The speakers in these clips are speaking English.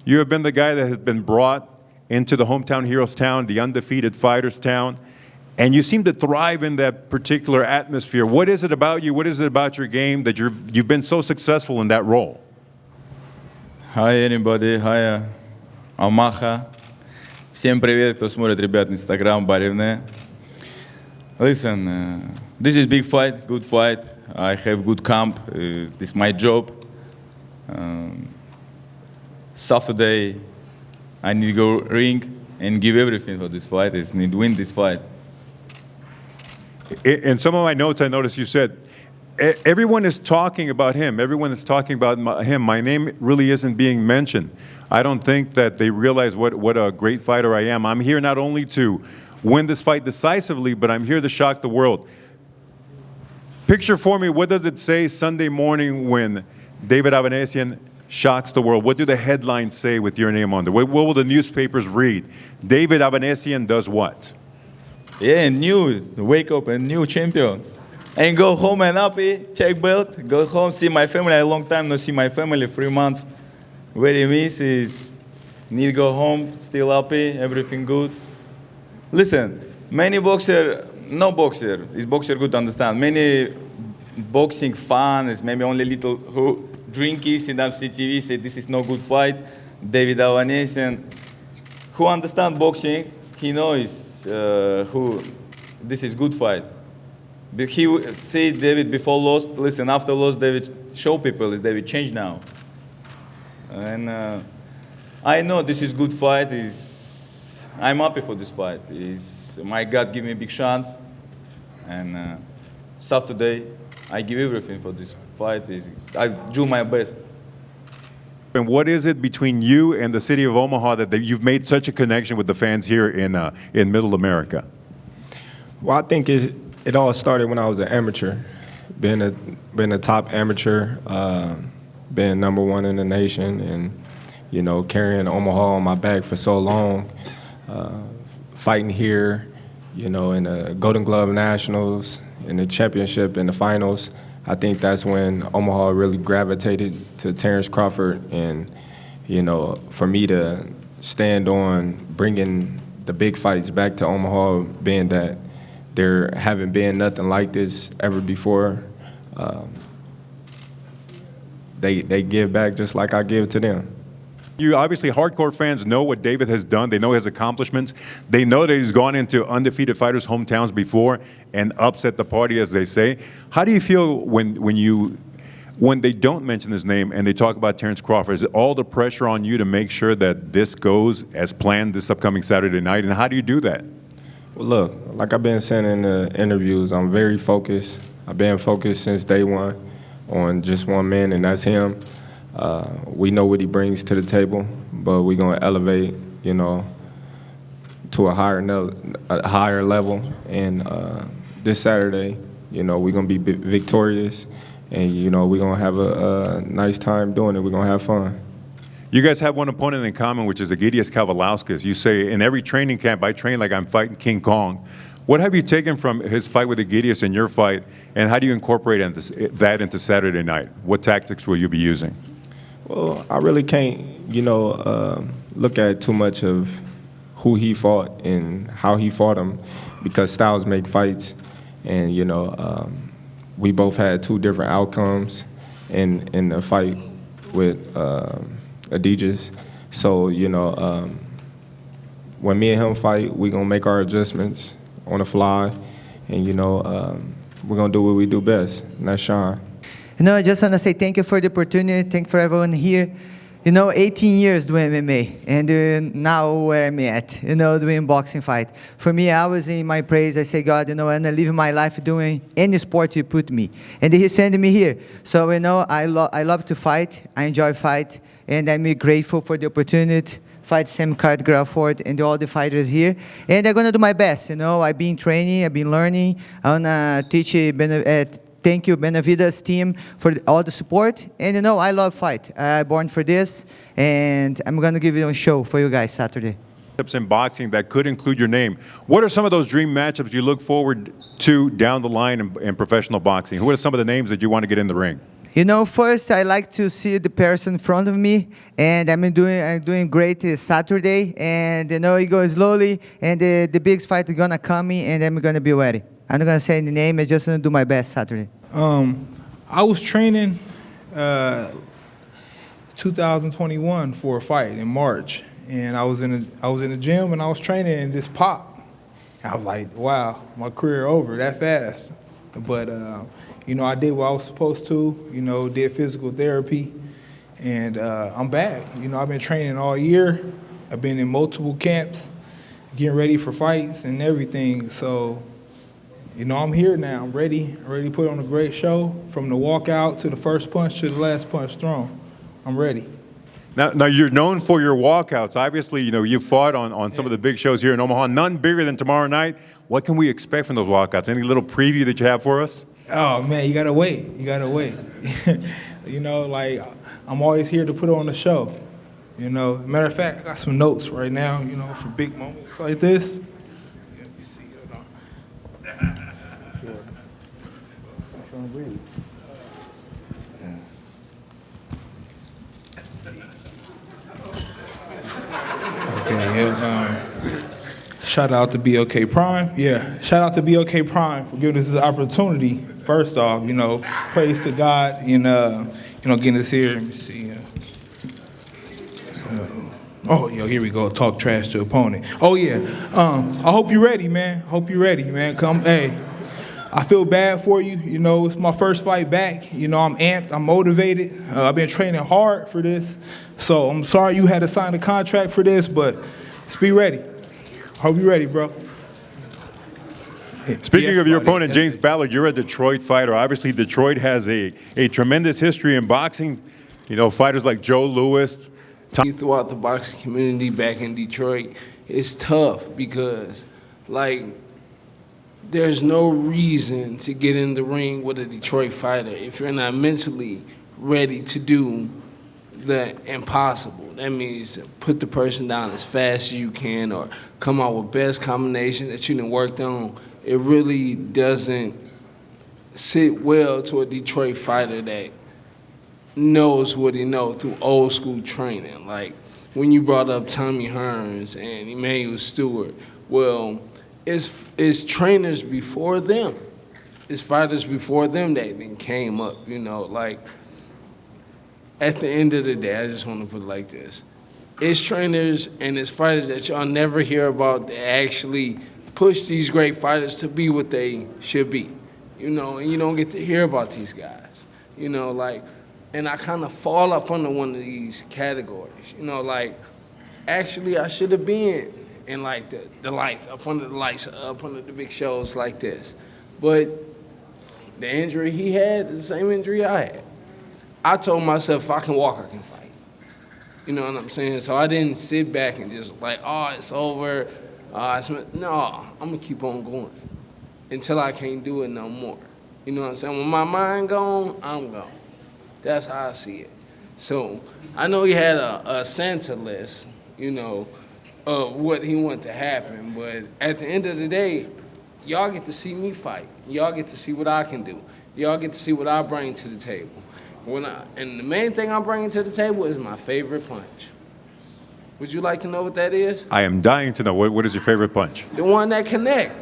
You have been the guy that has been brought into the hometown heroes town, the undefeated fighters town, and you seem to thrive in that particular atmosphere. What is it about you? What is it about your game that you've been so successful in that role? Hi, everybody. Hi, Almaha. Всем привет, кто смотрит, ребят, Instagram, Barivne. Listen, this is big fight, good fight. I have good camp. This is my job. Saturday, I need to go ring and give everything for this fight. I need to win this fight. In some of my notes, I noticed you said, everyone is talking about him. Everyone is talking about him. My name really isn't being mentioned. I don't think that they realize what a great fighter I am. I'm here not only to win this fight decisively, but I'm here to shock the world. Picture for me, what does it say Sunday morning when David Avanesyan shocks the world? What do the headlines say with your name on there? What will the newspapers read? David Avanesyan does what? Yeah, new, wake up a new champion. And go home and happy, check belt, go home, see my family. A long time no see my family, 3 months. Very miss is, need to go home, still happy, everything good. Listen, many boxer, no boxer, is boxer good to understand. Many boxing fans, maybe only little who drinky, sit down, see TV, say this is no good fight. David Avanesyan, who understand boxing, he knows who this is good fight. But he say David before lost, listen, after lost, David show people is David change now. And I know this is good fight. I'm happy for this fight. My God give me a big chance. And Saturday, I give everything for this fight. I do my best. And what is it between you and the city of Omaha that you've made such a connection with the fans here in Middle America? Well, I think it all started when I was an amateur, being a top amateur, being #1 in the nation, and carrying Omaha on my back for so long, fighting here, in the Golden Glove Nationals, in the championship, in the finals. I think that's when Omaha really gravitated to Terrence Crawford, and for me to stand on bringing the big fights back to Omaha, being that there haven't been nothing like this ever before. They give back just like I give to them. You obviously, hardcore fans know what David has done. They know his accomplishments. They know that he's gone into undefeated fighters' hometowns before and upset the party, as they say. How do you feel when they don't mention his name and they talk about Terrence Crawford? Is it all the pressure on you to make sure that this goes as planned this upcoming Saturday night? And how do you do that? Well, look, like I've been saying in the interviews, I'm very focused. I've been focused since day one on just one man, and that's him. We know what he brings to the table, but we're going to elevate, to a higher level. And this Saturday, we're going to be victorious, and, we're going to have a nice time doing it. We're going to have fun. You guys have one opponent in common, which is Egidijus Kavaliauskas. You say, in every training camp, I train like I'm fighting King Kong. What have you taken from his fight with Egidijus and your fight, and how do you incorporate that into Saturday night? What tactics will you be using? Well, I really can't, look at too much of who he fought and how he fought him, because styles make fights, and we both had two different outcomes in the fight with Egidijus. So when me and him fight, we're gonna make our adjustments on the fly, and we're gonna do what we do best, and that's shine. I just want to say thank you for the opportunity. Thank you for everyone here. 18 years doing MMA, and now where I'm at, doing boxing fight. For me, I was in my praise. I say, God, and I live my life doing any sport you put me. And He sent me here. So, I love to fight. I enjoy fight, and I'm grateful for the opportunity. Fight Sam Crawford and all the fighters here. And I'm going to do my best. I've been training, I've been learning. I want to teach thank you, Benavides team, for all the support. And I love fight. I'm born for this, and I'm going to give you a show for you guys Saturday. In boxing that could include your name. What are some of those dream matchups you look forward to down the line in professional boxing? Who are some of the names that you want to get in the ring? You know, first I like to see the person in front of me, and I'm doing great this Saturday, and you know it goes slowly, and the big fight is gonna come in, and I'm gonna be ready. I'm not gonna say the name. I'm just gonna do my best Saturday. I was training 2021 for a fight in March, and I was in the gym and I was training, and this popped. I was like, wow, my career over that fast. But you know, I did what I was supposed to. You know, did physical therapy, and I'm back. You know, I've been training all year. I've been in multiple camps, getting ready for fights and everything. So, you know, I'm here now. I'm ready to put on a great show, from the walkout to the first punch to the last punch thrown. I'm ready. Now you're known for your walkouts. Obviously, you know, you fought on some of the big shows here in Omaha. None bigger than tomorrow night. What can we expect from those walkouts? Any little preview that you have for us? Oh man, you gotta wait. You gotta wait. You know, like, I'm always here to put on the show. You know, matter of fact, I got some notes right now. You know, for big moments like this. Let me see. Hold on. Sure. I'm trying to breathe. Okay, yeah. Shout out to BLK Prime. Yeah, shout out to BLK Prime for giving us this opportunity. First off, you know, praise to God and, you know, getting us here. Let me see. Oh, yo, here we go. Talk trash to opponent. Oh, yeah. I hope you're ready, man. Hope you're ready, man. Hey, I feel bad for you. You know, it's my first fight back. You know, I'm amped. I'm motivated. I've been training hard for this. So I'm sorry you had to sign a contract for this, but just be ready. Hope you're ready, bro. Speaking of your opponent, James Ballard, you're a Detroit fighter. Obviously, Detroit has a tremendous history in boxing. You know, fighters like Joe Louis. Throughout the boxing community back in Detroit, it's tough because, like, there's no reason to get in the ring with a Detroit fighter if you're not mentally ready to do the impossible. That means put the person down as fast as you can or come out with best combination that you done worked on. It really doesn't sit well to a Detroit fighter that knows what he knows through old school training. Like when you brought up Tommy Hearns and Emmanuel Stewart, well, it's trainers before them. It's fighters before them that then came up, you know, like at the end of the day, I just want to put it like this. It's trainers and it's fighters that y'all never hear about that actually push these great fighters to be what they should be, you know, and you don't get to hear about these guys, you know, like, and I kind of fall up under one of these categories, you know, like, actually I should have been in like the lights, up under the lights, up under the big shows like this. But the injury he had is the same injury I had. I told myself if I can walk, I can fight. You know what I'm saying? So I didn't sit back and just like, oh, it's over. No, I'm going to keep on going until I can't do it no more. You know what I'm saying? When my mind gone, I'm gone. That's how I see it. So I know he had a Santa list, you know, of what he wanted to happen. But at the end of the day, y'all get to see me fight. Y'all get to see what I can do. Y'all get to see what I bring to the table. And the main thing I'm bringing to the table is my favorite punch. Would you like to know what that is? I am dying to know. What is your favorite punch? The one that connects.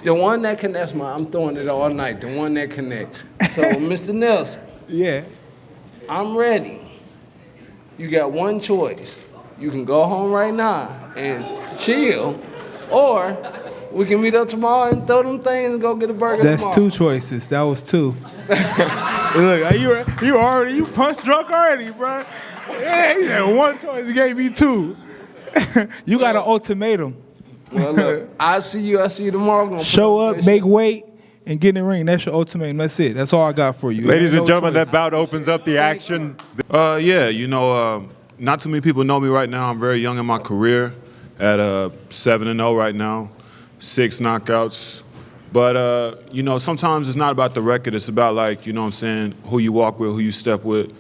The one that connects. I'm throwing it all night. The one that connects. So, Mr. Nelson. Yeah. I'm ready. You got one choice. You can go home right now and chill, or we can meet up tomorrow and throw them things and go get a burger That's tomorrow. two choices. That was two. Look, you punch drunk already, bro. Yeah, he had one choice. He gave me two. You got an ultimatum. Well, look, I see you tomorrow. Gonna Show put on up, this make show. weight, and get in the ring. That's your ultimatum. That's it. That's all I got for you. Ladies No and gentlemen, choice. that bout opens up the action. Yeah, you know, not too many people know me right now. I'm very young in my career at 7-0 right now, 6 knockouts. But, you know, sometimes it's not about the record. It's about, like, you know what I'm saying, who you walk with, who you step with.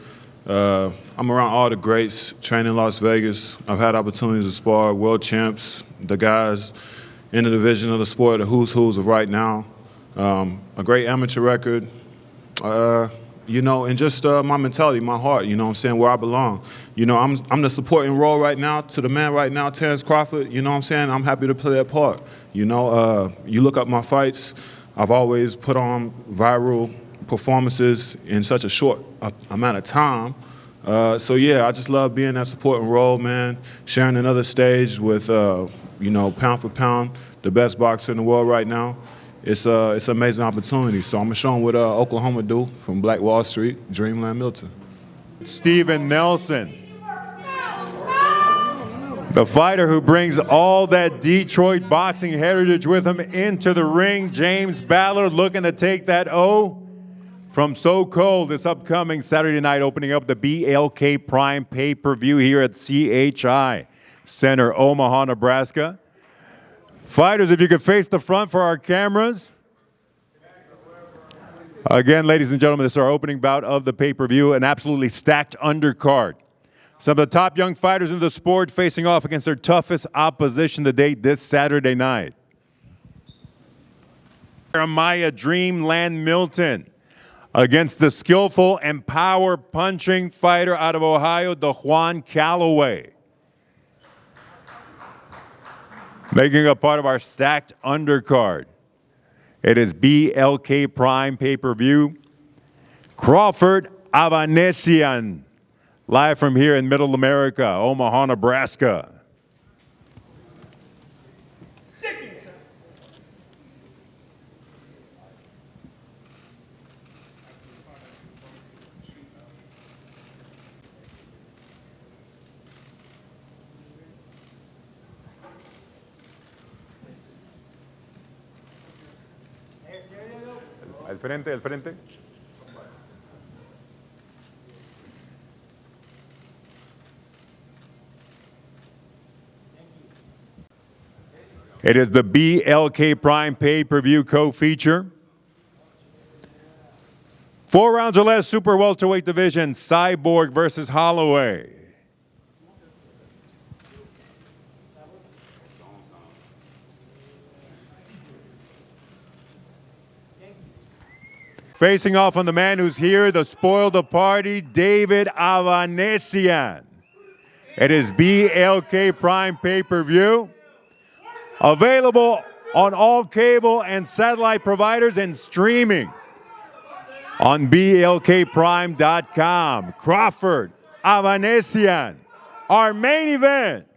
I'm around all the greats, training in Las Vegas. I've had opportunities to spar world champs, the guys in the division of the sport, the who's of right now. A great amateur record, You know, and just my mentality, my heart, you know what I'm saying, where I belong. You know, I'm the supporting role right now to the man right now, Terrence Crawford, you know what I'm saying? I'm happy to play that part. You know, you look up my fights, I've always put on viral performances in such a short amount of time. So yeah, I just love being that supporting role, man, sharing another stage with, you know, pound for pound, the best boxer in the world right now. It's an amazing opportunity. So I'm going to show them what Oklahoma do from Black Wall Street, Dreamland Milton. Steven Nelson, the fighter who brings all that Detroit boxing heritage with him into the ring. James Ballard looking to take that O from So Cold this upcoming Saturday night, opening up the BLK Prime pay-per-view here at CHI Center, Omaha, Nebraska. Fighters, if you could face the front for our cameras. Again, ladies and gentlemen, this is our opening bout of the pay-per-view, an absolutely stacked undercard. Some of the top young fighters in the sport facing off against their toughest opposition to date this Saturday night. Jeremiah Dreamland Milton against the skillful and power-punching fighter out of Ohio, DeJuan Calloway. Making a part of our stacked undercard, it is BLK Prime pay-per-view. Crawford Avanesian, live from here in Middle America, Omaha, Nebraska. Al frente, al frente. It is the BLK Prime pay-per-view co-feature. 4 rounds or less, super welterweight division, Cyborg versus Holloway. Facing off on the man who's here to spoil the party, David Avanesian. It is BLK Prime pay-per-view. Available on all cable and satellite providers and streaming on BLKPrime.com. Crawford Avanesian, our main event.